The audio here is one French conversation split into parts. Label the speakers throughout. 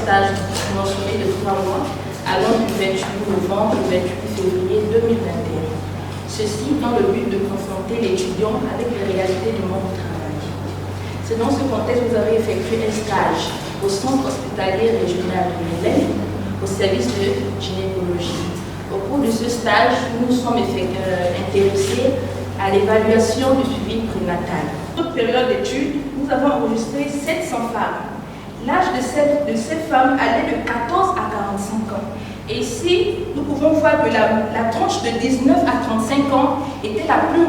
Speaker 1: stage mentionné de 3 mois allant du 28 novembre au 28 février 2021. Ceci dans le but de confronter l'étudiant avec les réalités du monde du travail. C'est dans ce contexte que vous avez effectué un stage au centre hospitalier régional de Mélène, au service de gynécologie. Au cours de ce stage, nous nous sommes intéressés à l'évaluation du suivi prénatal. Dans cette période d'études, nous avons enregistré 700 femmes. L'âge de ces femmes allait de 14 à 45 ans. Et ici, nous pouvons voir que la tranche de 19 à 35 ans était la plus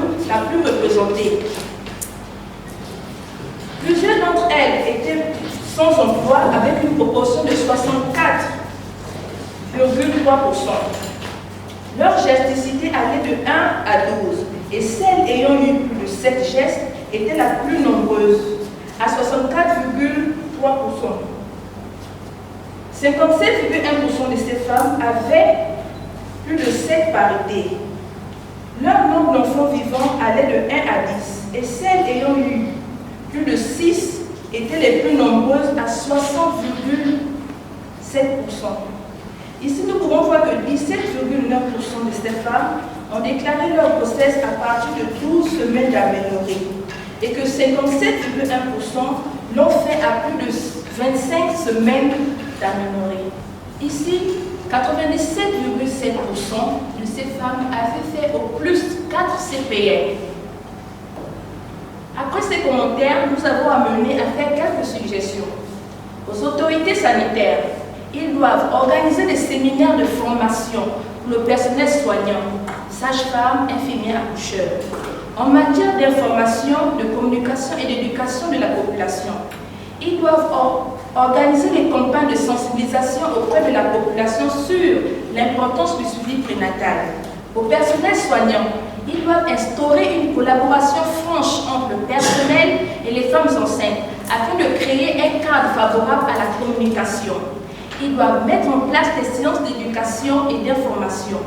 Speaker 1: représentée. Plusieurs d'entre elles étaient sans emploi avec une proportion de 64,3%. Leur gesticité allait de 1 à 12 et celles ayant eu plus de 7 gestes étaient la plus nombreuse, à 64,3%. 57,1% de ces femmes avaient plus de 7 parités. Leur nombre d'enfants vivants allait de 1 à 10 et celles ayant eu plus de 6 étaient les plus nombreuses à 60,7%. Ici, nous pouvons voir que 17,9% de ces femmes ont déclaré leur grossesse à partir de 12 semaines d'aménorrhée et que 57,1% l'ont fait à plus de 25 semaines d'aménorrhée. Ici, 97,7% de ces femmes avaient fait au plus 4 CPN. Après ces commentaires, nous avons amené à faire quelques suggestions. Aux autorités sanitaires, ils doivent organiser des séminaires de formation pour le personnel soignant, sages-femmes, infirmières, accoucheurs, en matière d'information, de communication et d'éducation de la population. Ils doivent organiser des campagnes de sensibilisation auprès de la population sur l'importance du suivi prénatal. Au personnel soignant, ils doivent instaurer une collaboration franche entre le personnel et les femmes enceintes afin de créer un cadre favorable à la communication. Ils doivent mettre en place des séances d'éducation et d'information,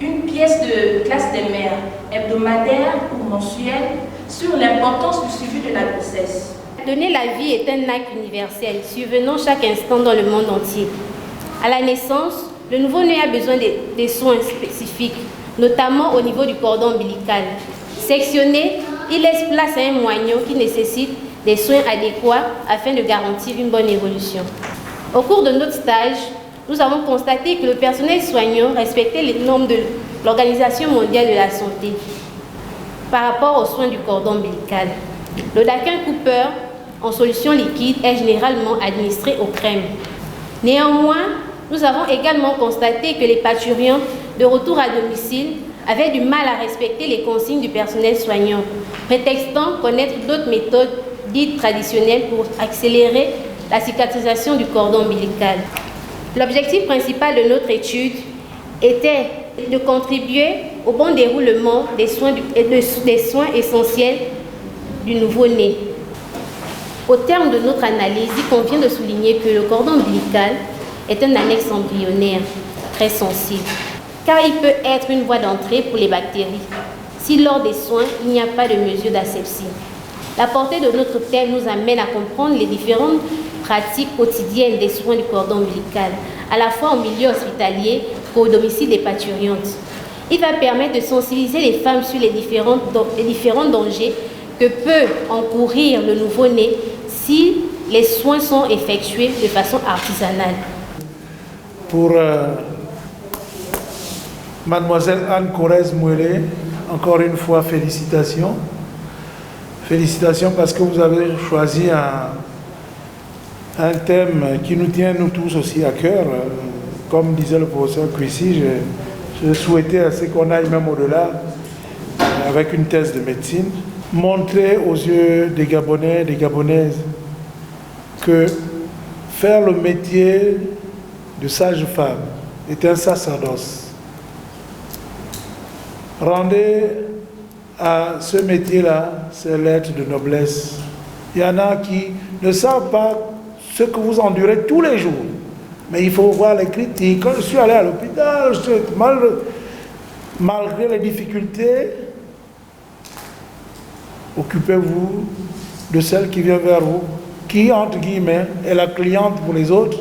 Speaker 1: une pièce de classe des mères, hebdomadaire ou mensuelle, sur l'importance du suivi de la grossesse.
Speaker 2: Donner la vie est un acte universel, survenant chaque instant dans le monde entier. À la naissance, le nouveau-né a besoin des soins spécifiques, notamment au niveau du cordon ombilical. Sectionné, il laisse place à un moignon qui nécessite des soins adéquats afin de garantir une bonne évolution. Au cours de notre stage, nous avons constaté que le personnel soignant respectait les normes de l'Organisation mondiale de la santé par rapport aux soins du cordon ombilical. Le Dakin Cooper en solution liquide est généralement administré aux crèmes. Néanmoins, nous avons également constaté que les parturientes de retour à domicile avaient du mal à respecter les consignes du personnel soignant, prétextant connaître d'autres méthodes dites traditionnelles pour accélérer la cicatrisation du cordon ombilical. L'objectif principal de notre étude était de contribuer au bon déroulement des soins essentiels du nouveau-né. Au terme de notre analyse, il convient de souligner que le cordon ombilical est un annexe embryonnaire très sensible, car il peut être une voie d'entrée pour les bactéries, si lors des soins, il n'y a pas de mesure d'asepsie. La portée de notre thème nous amène à comprendre les différentes pratiques quotidiennes des soins du cordon ombilical, à la fois au milieu hospitalier qu'au domicile des parturientes. Il va permettre de sensibiliser les femmes sur les différents dangers que peut encourir le nouveau-né si les soins sont effectués de façon artisanale.
Speaker 3: Pour mademoiselle Anne Corrèze-Mouélé, encore une fois, félicitations. Félicitations parce que vous avez choisi un thème qui nous tient, nous tous, aussi à cœur. Comme disait le professeur Cuissy, je souhaitais assez qu'on aille même au-delà avec une thèse de médecine. Montrer aux yeux des Gabonais, des Gabonaises, que faire le métier de sage-femme est un sacerdoce. Rendez à ce métier-là ses lettres de noblesse. Il y en a qui ne savent pas ce que vous endurez tous les jours. Mais il faut voir les critiques. Quand je suis allé à l'hôpital, malgré les difficultés, occupez-vous de celle qui vient vers vous, qui, entre guillemets, est la cliente pour les autres,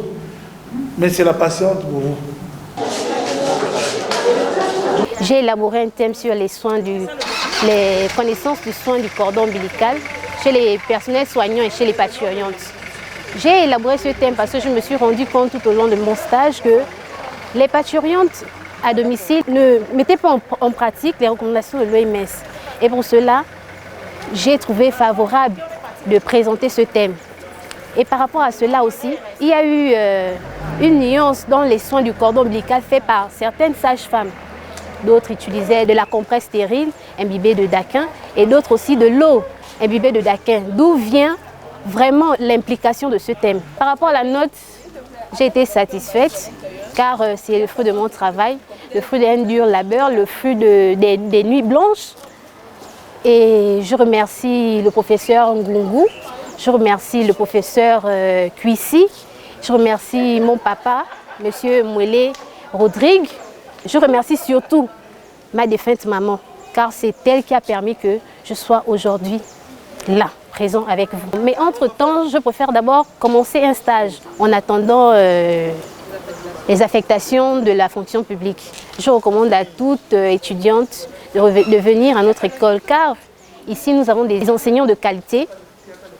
Speaker 3: mais c'est la patiente pour vous.
Speaker 2: J'ai élaboré un thème sur les connaissances du soin du cordon ombilical chez les personnels soignants et chez les parturientes. J'ai élaboré ce thème parce que je me suis rendu compte tout au long de mon stage que les parturientes à domicile ne mettaient pas en pratique les recommandations de l'OMS. Et pour cela, j'ai trouvé favorable de présenter ce thème. Et par rapport à cela aussi, il y a eu une nuance dans les soins du cordon ombilical faits par certaines sages-femmes. D'autres utilisaient de la compresse stérile imbibée de daquin et d'autres aussi de l'eau imbibée de daquin. D'où vient vraiment l'implication de ce thème. Par rapport à la note, j'ai été satisfaite car c'est le fruit de mon travail, le fruit d'un dur labeur, le fruit des nuits blanches. Et je remercie le professeur Ngungu, je remercie le professeur Cuissi, je remercie mon papa, monsieur Mouélé Rodrigue. Je remercie surtout ma défunte maman, car c'est elle qui a permis que je sois aujourd'hui là, présent avec vous. Mais entre-temps, je préfère d'abord commencer un stage en attendant les affectations de la fonction publique. Je recommande à toute étudiante de venir à notre école, car ici nous avons des enseignants de qualité.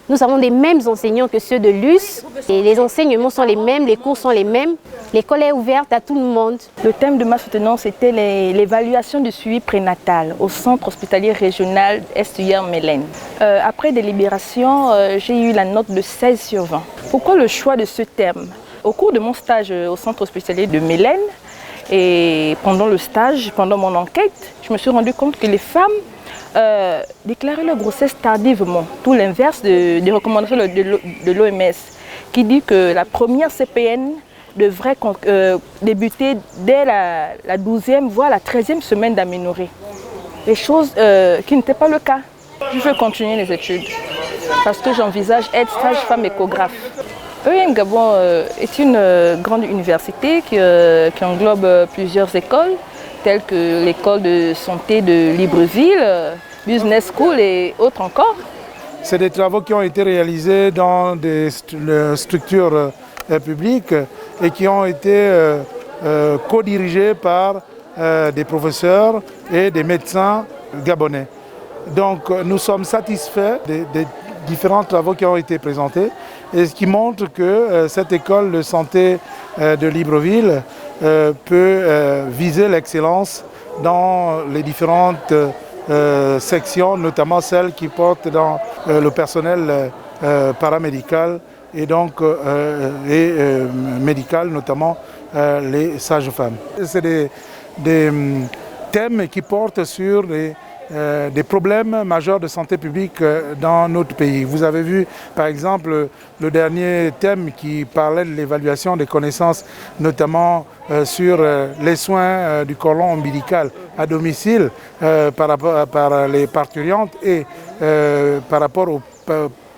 Speaker 2: Nous avons des mêmes enseignants que ceux de l'US et les enseignements sont les mêmes, les cours sont les mêmes. L'école est ouverte à tout le monde.
Speaker 4: Le thème de ma soutenance était l'évaluation du suivi prénatal au centre hospitalier régional Est-Mélène. Après délibération, j'ai eu la note de 16 sur 20. Pourquoi le choix de ce thème? Au cours de mon stage au centre hospitalier de Mélène et pendant le stage, pendant mon enquête, je me suis rendu compte que les femmes déclarer leur grossesse tardivement, tout l'inverse des recommandations de l'OMS, qui dit que la première CPN devrait débuter dès la 12e, voire la 13e semaine d'aménorrhée. Les choses qui n'étaient pas le cas. Je veux continuer les études parce que j'envisage être sage-femme échographe. EM Gabon est une grande université qui englobe plusieurs écoles, telles que l'école de santé de Libreville, Business School et autres encore.
Speaker 3: C'est des travaux qui ont été réalisés dans des structures publiques et qui ont été co-dirigés par des professeurs et des médecins gabonais. Donc nous sommes satisfaits des différents travaux qui ont été présentés et ce qui montre que cette école de santé de Libreville peut viser l'excellence dans les différentes sections, notamment celles qui portent dans le personnel paramédical et donc médical, notamment les sages-femmes. C'est des thèmes qui portent sur des problèmes majeurs de santé publique dans notre pays. Vous avez vu par exemple le dernier thème qui parlait de l'évaluation des connaissances, notamment sur les soins du cordon ombilical à domicile par les parturientes et par rapport au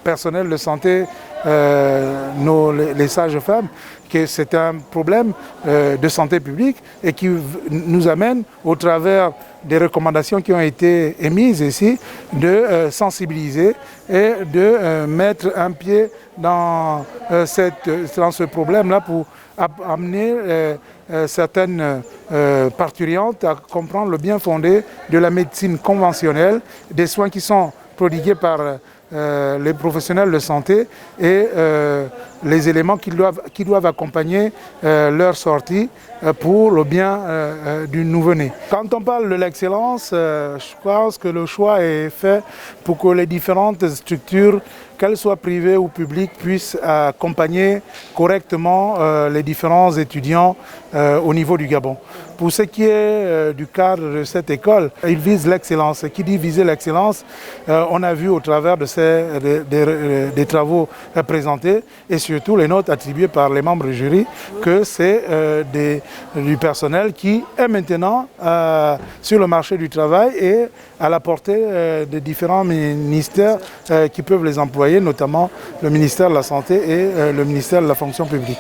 Speaker 3: personnel de santé, les sages-femmes, que c'est un problème de santé publique et qui nous amène au travers des recommandations qui ont été émises ici de sensibiliser et de mettre un pied dans ce problème-là pour amener certaines parturiantes à comprendre le bien fondé de la médecine conventionnelle, des soins qui sont prodigués par les professionnels de santé et les éléments qui doivent accompagner leur sortie pour le bien du nouveau-né. Quand on parle de l'excellence, je pense que le choix est fait pour que les différentes structures, qu'elles soient privées ou publiques, puissent accompagner correctement les différents étudiants au niveau du Gabon. Pour ce qui est du cadre de cette école, il vise l'excellence. Et qui dit viser l'excellence, on a vu au travers de des travaux présentés et surtout les notes attribuées par les membres du jury que c'est du personnel qui est maintenant sur le marché du travail et à la portée des différents ministères qui peuvent les employer, notamment le ministère de la Santé et le ministère de la Fonction publique.